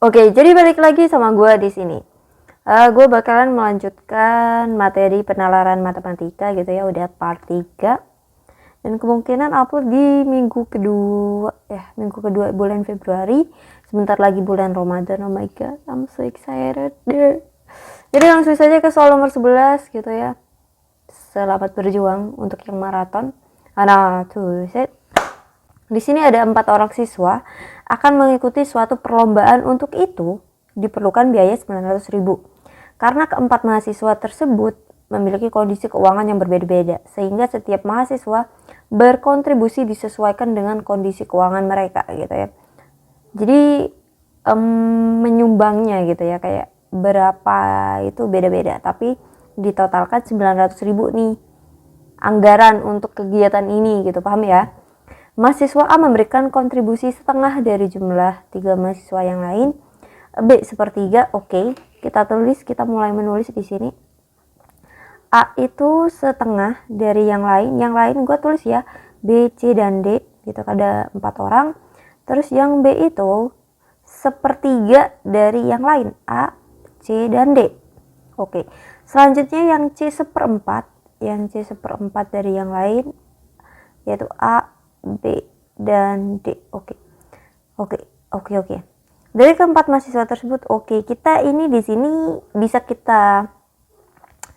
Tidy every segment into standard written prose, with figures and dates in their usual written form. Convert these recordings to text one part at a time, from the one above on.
Oke, jadi balik lagi sama gue di sini. Gue bakalan melanjutkan materi penalaran matematika gitu ya, udah part 3. Dan kemungkinan upload di minggu kedua bulan Februari. Sebentar lagi bulan Ramadan, oh my god, I'm so excited. Jadi langsung saja ke soal nomor 11 gitu ya. Selamat berjuang untuk yang maraton. Nah, tuh, set. Di sini ada 4 orang siswa akan mengikuti suatu perlombaan. Untuk itu diperlukan biaya 900.000. Karena keempat mahasiswa tersebut memiliki kondisi keuangan yang berbeda-beda, sehingga setiap mahasiswa berkontribusi disesuaikan dengan kondisi keuangan mereka gitu ya. Jadi menyumbangnya gitu ya, kayak berapa itu beda-beda, tapi ditotalkan 900.000 nih anggaran untuk kegiatan ini gitu, paham ya? Mahasiswa A memberikan kontribusi setengah dari jumlah 3 mahasiswa yang lain. B sepertiga, oke. Kita mulai menulis di sini. A itu setengah dari yang lain. Yang lain gue tulis ya, B, C, dan D. Gitu, ada 4 orang. Terus yang B itu sepertiga dari yang lain, A, C, dan D. Oke. Selanjutnya yang C seperempat. Yang C seperempat dari yang lain, yaitu A, B, dan D. Oke. Dari keempat mahasiswa tersebut, kita ini di sini bisa kita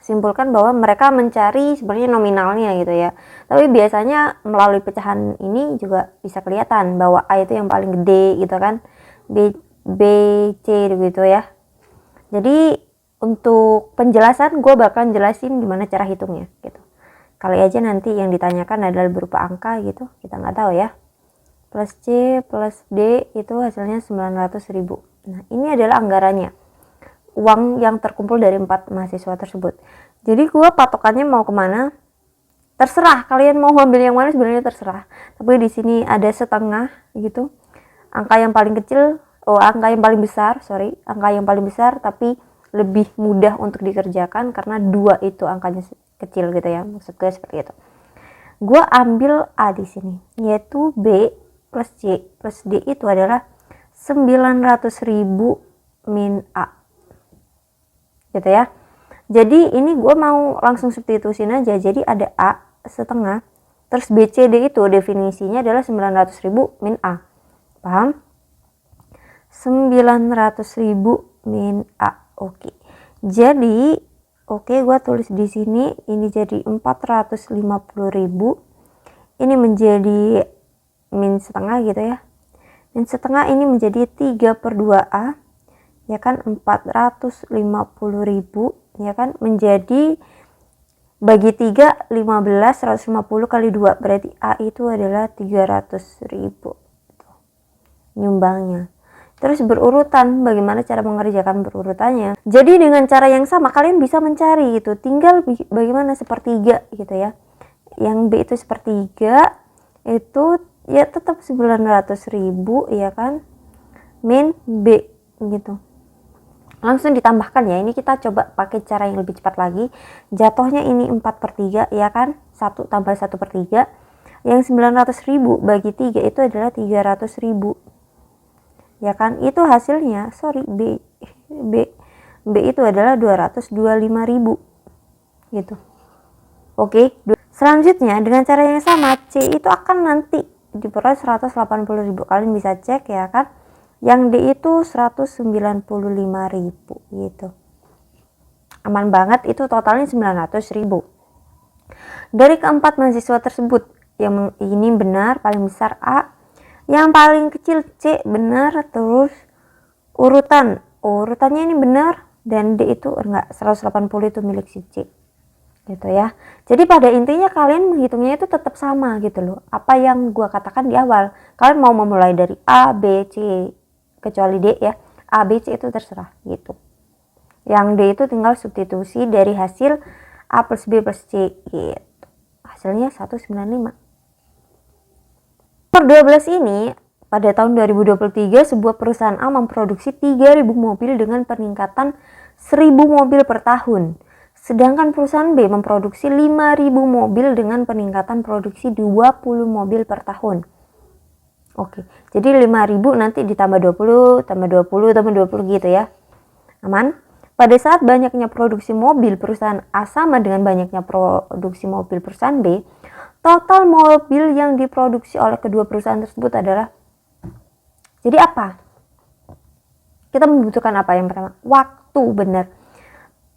simpulkan bahwa mereka mencari sebenarnya nominalnya gitu ya. Tapi biasanya melalui pecahan ini juga bisa kelihatan bahwa A itu yang paling gede gitu kan. B, C gitu ya. Jadi untuk penjelasan gue bakalan jelasin gimana cara hitungnya gitu. Kali aja nanti yang ditanyakan adalah berupa angka gitu, kita nggak tahu ya. Plus C plus D itu hasilnya 900.000. Nah, ini adalah anggarannya, uang yang terkumpul dari 4 mahasiswa tersebut. Jadi gue patokannya mau kemana terserah, kalian mau ambil yang mana sebenarnya terserah. Tapi di sini ada setengah gitu, angka yang paling besar tapi lebih mudah untuk dikerjakan karena 2 itu angkanya kecil gitu ya, maksud gue seperti itu. Gue ambil A di sini, yaitu B plus C plus D itu adalah 900.000 min A gitu ya. Jadi ini gue mau langsung substitusin aja, jadi ada A setengah, terus B, C, D itu definisinya adalah 900.000 min A, paham? 900.000 min A. Oke. Jadi gue tulis di sini, ini jadi 450.000. Ini menjadi min setengah gitu ya. Min setengah ini menjadi 3/2A, ya kan, 450.000, ya kan, menjadi bagi 3, 15, 150 kali 2, berarti A itu adalah 300.000 nyumbangnya. Terus berurutan, bagaimana cara mengerjakan berurutannya? Jadi dengan cara yang sama kalian bisa mencari gitu, tinggal bagaimana sepertiga gitu ya. Yang B itu sepertiga, itu ya tetap 900.000 ya kan, min B gitu. Langsung ditambahkan ya, ini kita coba pakai cara yang lebih cepat lagi. Jatuhnya ini 4/3 ya kan, 1 tambah 1/3. Yang 900.000 bagi 3 itu adalah 300.000 ya kan, itu hasilnya B itu adalah 225.000 gitu. Oke. Selanjutnya dengan cara yang sama, C itu akan nanti diperoleh 180.000. Kalian bisa cek ya kan. Yang D itu 195.000 gitu. Aman banget, itu totalnya 900.000. Dari keempat mahasiswa tersebut, yang ini benar, paling besar A, yang paling kecil C benar, terus urutannya ini benar, dan D itu enggak, 180 itu milik si C gitu ya. Jadi pada intinya kalian menghitungnya itu tetap sama gitu loh, apa yang gua katakan di awal. Kalian mau memulai dari A, B, C, kecuali D ya, A, B, C itu terserah gitu. Yang D itu tinggal substitusi dari hasil A plus B plus C gitu, hasilnya 195. Nomor 12 ini, pada tahun 2023 sebuah perusahaan A memproduksi 3.000 mobil dengan peningkatan 1.000 mobil per tahun. Sedangkan perusahaan B memproduksi 5.000 mobil dengan peningkatan produksi 20 mobil per tahun. Oke, jadi 5.000 nanti ditambah 20, tambah 20, tambah 20 gitu ya. Aman? Pada saat banyaknya produksi mobil perusahaan A sama dengan banyaknya produksi mobil perusahaan B, total mobil yang diproduksi oleh kedua perusahaan tersebut adalah, jadi apa? Kita membutuhkan apa yang pertama? Waktu, benar.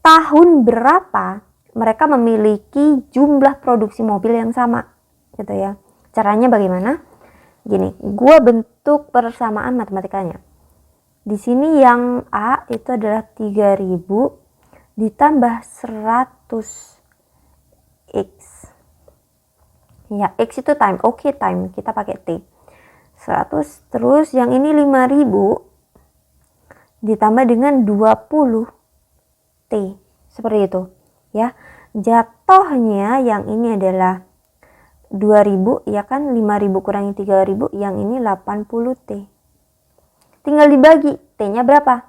Tahun berapa mereka memiliki jumlah produksi mobil yang sama, gitu ya. Caranya bagaimana? Gini, gue bentuk persamaan matematikanya. Di sini yang A itu adalah 3000 ditambah 100 X. Ya, X itu time. Oke, time. Kita pakai T. 100. Terus yang ini 5000 ditambah dengan 20 T. Seperti itu. Ya. Jatuhnya yang ini adalah 2000, ya kan, 5000 kurangi 3000, yang ini 80 T. Tinggal dibagi, T-nya berapa?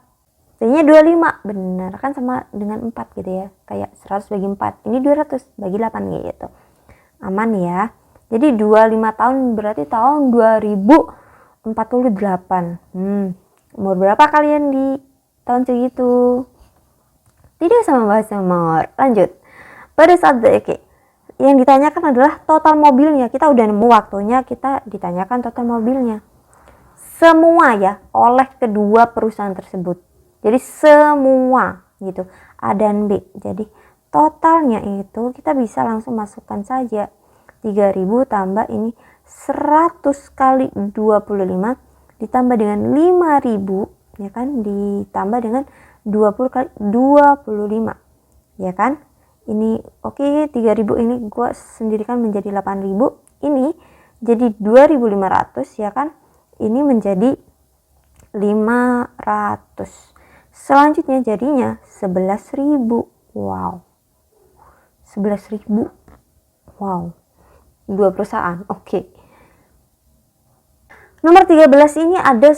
T-nya 25, benar kan, sama dengan 4 gitu ya. Kayak 100 bagi 4, ini 200 bagi 8 gitu. Aman ya. Jadi 25 tahun berarti tahun 2048. Umur berapa kalian di tahun segitu? Tidak usah membahas umur. Lanjut. Pada saat yang ditanyakan adalah total mobilnya. Kita udah nemu waktunya, kita ditanyakan total mobilnya. Semua ya, oleh kedua perusahaan tersebut. Jadi semua gitu, A dan B. Jadi totalnya itu kita bisa langsung masukkan saja. 3000 tambah ini 100 kali 25 ditambah dengan 5000, ya kan, ditambah dengan 20 kali 25, ya kan. Ini oke, 3000 ini gue sendirikan menjadi 8000, ini jadi 2500, ya kan. Ini menjadi 500. Selanjutnya jadinya 11.000. Wow. 11.000. Wow. Dua perusahaan. Oke. Nomor 13 ini ada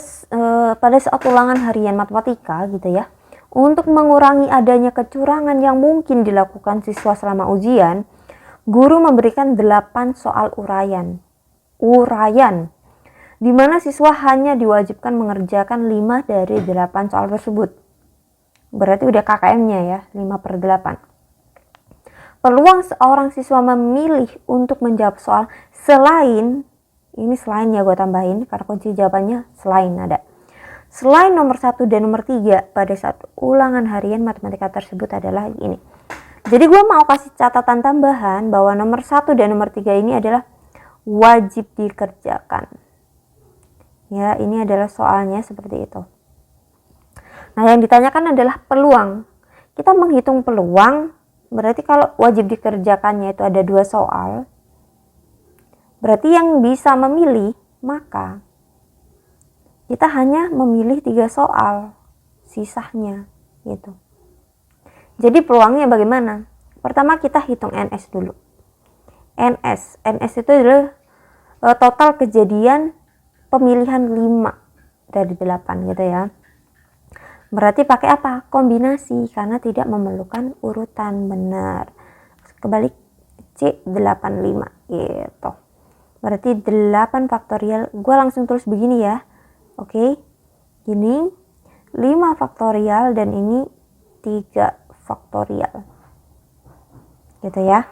pada saat ulangan harian matematika gitu ya. Untuk mengurangi adanya kecurangan yang mungkin dilakukan siswa selama ujian, guru memberikan 8 soal uraian. Di mana siswa hanya diwajibkan mengerjakan 5 dari 8 soal tersebut. Berarti udah KKM-nya ya, 5/8. Peluang seorang siswa memilih untuk menjawab soal selain, ini selain ya gue tambahin karena kunci jawabannya selain ada. Selain nomor 1 dan nomor 3 pada saat ulangan harian matematika tersebut adalah ini. Jadi gue mau kasih catatan tambahan bahwa nomor 1 dan nomor 3 ini adalah wajib dikerjakan. Ya, ini adalah soalnya seperti itu. Nah, yang ditanyakan adalah peluang. Kita menghitung peluang, berarti kalau wajib dikerjakannya itu ada 2 soal. Berarti yang bisa memilih, maka kita hanya memilih 3 soal, sisanya gitu. Jadi peluangnya bagaimana? Pertama kita hitung NS dulu. NS itu adalah total kejadian pemilihan 5 dari 8 gitu ya. Berarti pakai apa? Kombinasi, karena tidak memerlukan urutan, benar. Kebalik, C85 gitu. Berarti 8 faktorial, gue langsung tulis begini ya. Oke, gini 5 faktorial dan ini 3 faktorial gitu ya.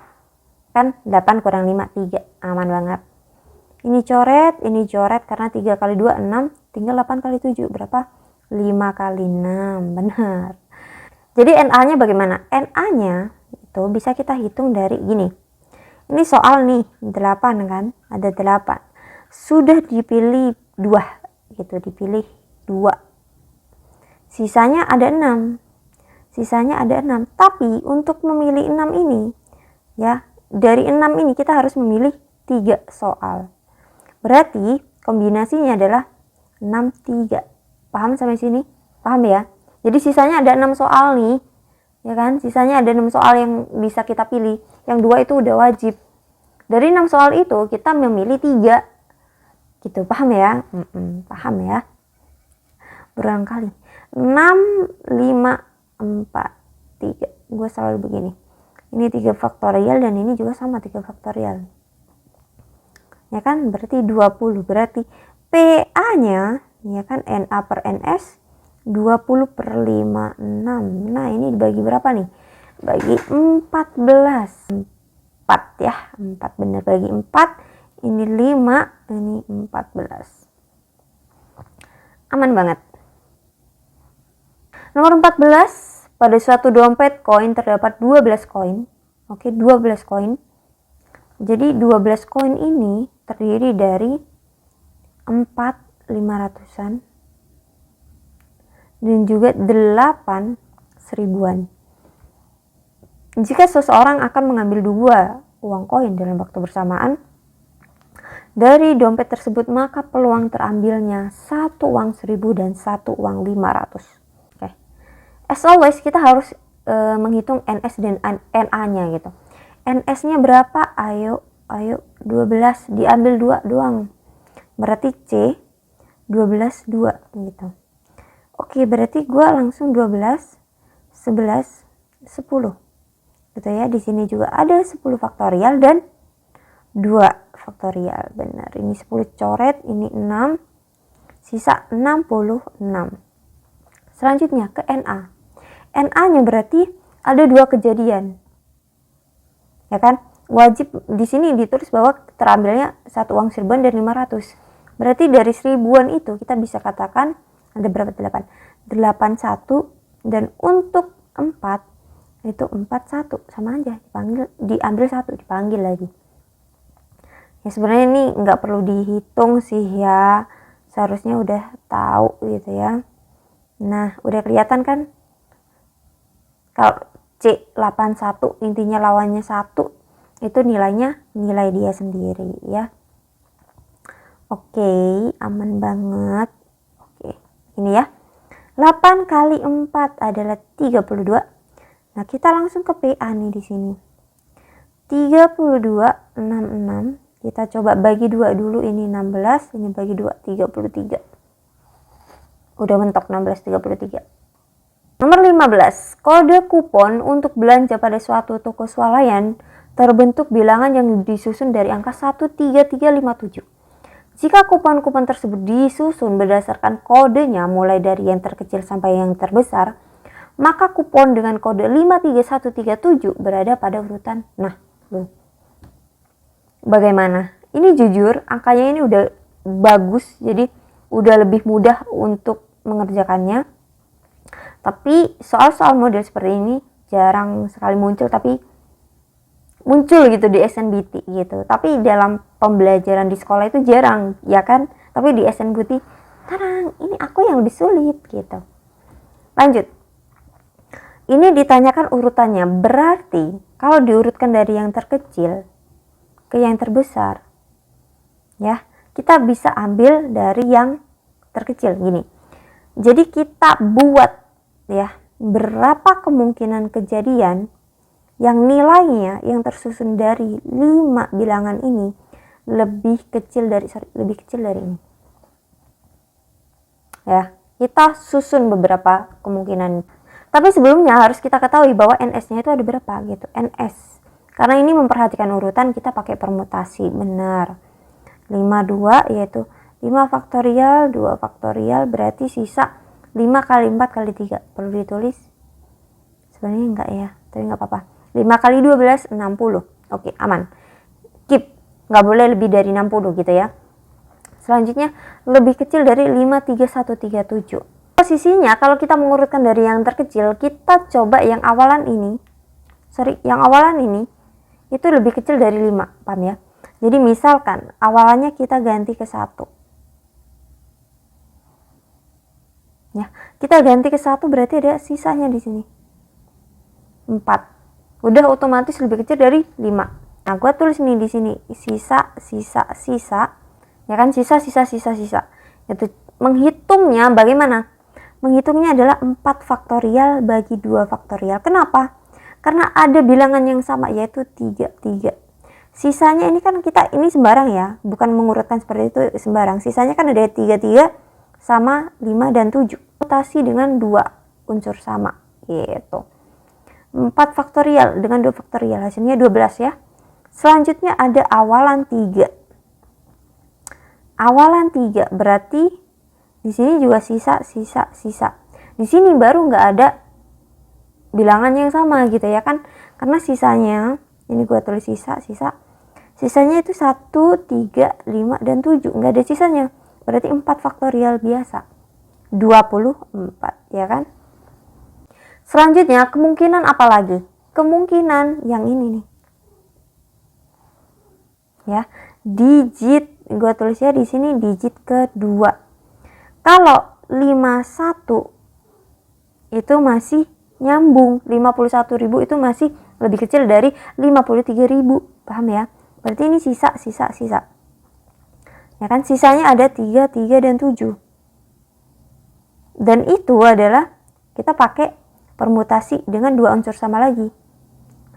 Kan 8 kurang 5, 3, aman banget. Ini coret karena 3 kali 2, 6, tinggal 8 kali 7, berapa? 5 kali 6, benar. Jadi NA-nya bagaimana? NA-nya itu bisa kita hitung dari gini. Ini soal nih, 8 kan? Ada 8. Sudah dipilih 2. Gitu, dipilih 2. Sisanya ada 6. Tapi untuk memilih 6 ini, ya, dari 6 ini kita harus memilih 3 soal. Berarti kombinasinya adalah 6, 3. Paham sampai sini? Paham ya? Jadi sisanya ada 6 soal nih. Ya kan? Sisanya ada 6 soal yang bisa kita pilih. Yang 2 itu udah wajib. Dari 6 soal itu kita memilih 3. Gitu, paham ya? Paham ya? Berulang kali. 6, 5, 4, 3. Gue selalu begini. Ini 3 faktorial dan ini juga sama 3 faktorial. Ya kan? Berarti 20. Berarti PA-nya ya kan NA per NS 20/56. Nah ini dibagi berapa nih? Bagi 14. 4 ya, 4 bener, bagi 4. Ini 5, ini 14. Aman banget. Nomor 14, pada suatu dompet koin terdapat 12 koin. Oke, 12 koin. Jadi 12 koin ini terdiri dari 4 500-an dan juga 8 1000-an. Jika seseorang akan mengambil 2 uang koin dalam waktu bersamaan dari dompet tersebut, maka peluang terambilnya 1 uang 1000 dan 1 uang 500. Oke. As always kita harus menghitung NS dan NA-nya gitu. NS-nya berapa? Ayo 12, diambil 2 doang. Berarti C 12 2 gitu. Oke, berarti gua langsung 12 11 10. Gitu ya. Di sini juga ada 10 faktorial dan 2 faktorial. Benar. Ini 10 coret, ini 6. Sisa 66. Selanjutnya ke NA. NA-nya berarti ada 2 kejadian. Ya kan? Wajib di sini ditulis bahwa terambilnya 1 uang 1000 dan 500. Berarti dari 1000-an itu kita bisa katakan ada berapa? 8. 81 dan untuk 4 itu 41 sama aja, diambil 1 dipanggil lagi. Ya sebenarnya ini nggak perlu dihitung sih ya. Seharusnya udah tahu gitu ya. Nah, udah kelihatan kan? Kalau C81 intinya lawannya 1, itu nilainya nilai dia sendiri ya. Oke, aman banget. Oke, ini ya. 8 kali 4 adalah 32. Nah, kita langsung ke PA nih di sini. 32 66. Kita coba bagi 2 dulu, ini 16, ini bagi 2 33. Udah mentok 16 33. Nomor 15, kode kupon untuk belanja pada suatu toko swalayan terbentuk bilangan yang disusun dari angka 13357. Jika kupon-kupon tersebut disusun berdasarkan kodenya mulai dari yang terkecil sampai yang terbesar, maka kupon dengan kode 53137 berada pada urutan. Nah, bagaimana? Ini jujur, angkanya ini udah bagus, jadi udah lebih mudah untuk mengerjakannya. Tapi soal-soal model seperti ini jarang sekali muncul, tapi muncul gitu di SNBT gitu. Tapi dalam pembelajaran di sekolah itu jarang, ya kan? Tapi di SNBT, tarang, ini aku yang lebih sulit gitu. Lanjut. Ini ditanyakan urutannya, berarti kalau diurutkan dari yang terkecil ke yang terbesar, ya, kita bisa ambil dari yang terkecil gini. Jadi kita buat ya, berapa kemungkinan kejadian yang nilainya yang tersusun dari 5 bilangan ini lebih kecil dari ini. Ya, kita susun beberapa kemungkinan. Tapi sebelumnya harus kita ketahui bahwa NS-nya itu ada berapa gitu. NS. Karena ini memperhatikan urutan, kita pakai permutasi. Benar. 52 yaitu 5 faktorial, 2 faktorial berarti sisa 5 kali 4 kali 3. Perlu ditulis? Sebenarnya enggak ya, tapi enggak apa-apa. 5 kali 12 60. Oke, aman. Keep. Enggak boleh lebih dari 60 gitu ya. Selanjutnya lebih kecil dari 53137. Posisinya kalau kita mengurutkan dari yang terkecil, kita coba yang awalan ini. Yang awalan ini itu lebih kecil dari 5, paham ya? Jadi misalkan awalannya kita ganti ke 1. Ya, kita ganti ke 1 berarti ada sisanya di sini. 4. Udah otomatis lebih kecil dari 5. Nah, gua tulis nih di sini sisa. Ya kan, sisa. Itu menghitungnya bagaimana? Menghitungnya adalah 4 faktorial bagi 2 faktorial. Kenapa? Karena ada bilangan yang sama yaitu 3. Sisanya ini kan ini sembarang ya, bukan mengurutkan seperti itu sembarang. Sisanya kan ada 3 sama 5 dan 7. Mutasi dengan 2 unsur sama gitu. 4 faktorial dengan 2 faktorial hasilnya 12 ya. Selanjutnya ada awalan 3. awalan 3, berarti di sini juga sisa. Di sini baru nggak ada bilangan yang sama gitu ya kan, karena sisanya ini gua tulis sisanya itu 1, 3, 5, dan 7, nggak ada sisanya, berarti 4 faktorial biasa 24 ya kan. Selanjutnya kemungkinan apa lagi? Kemungkinan yang ini nih ya, digit gua tulisnya di sini digit kedua. Kalau 51 itu masih nyambung, 51.000 itu masih lebih kecil dari 53.000, paham ya? Berarti ini sisa ya kan, sisanya ada 3, 3, dan 7, dan itu adalah kita pakai permutasi dengan 2 unsur sama lagi,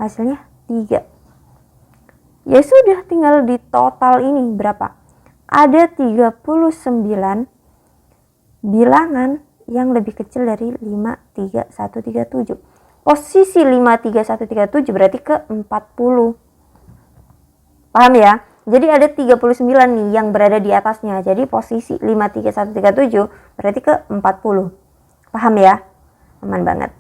hasilnya 3. Ya sudah, tinggal di total ini berapa, ada 39 bilangan yang lebih kecil dari 53137. Posisi 53137 berarti ke 40. Paham ya? Jadi ada 39 nih yang berada di atasnya. Jadi posisi 53137 berarti ke 40. Paham ya? Aman banget.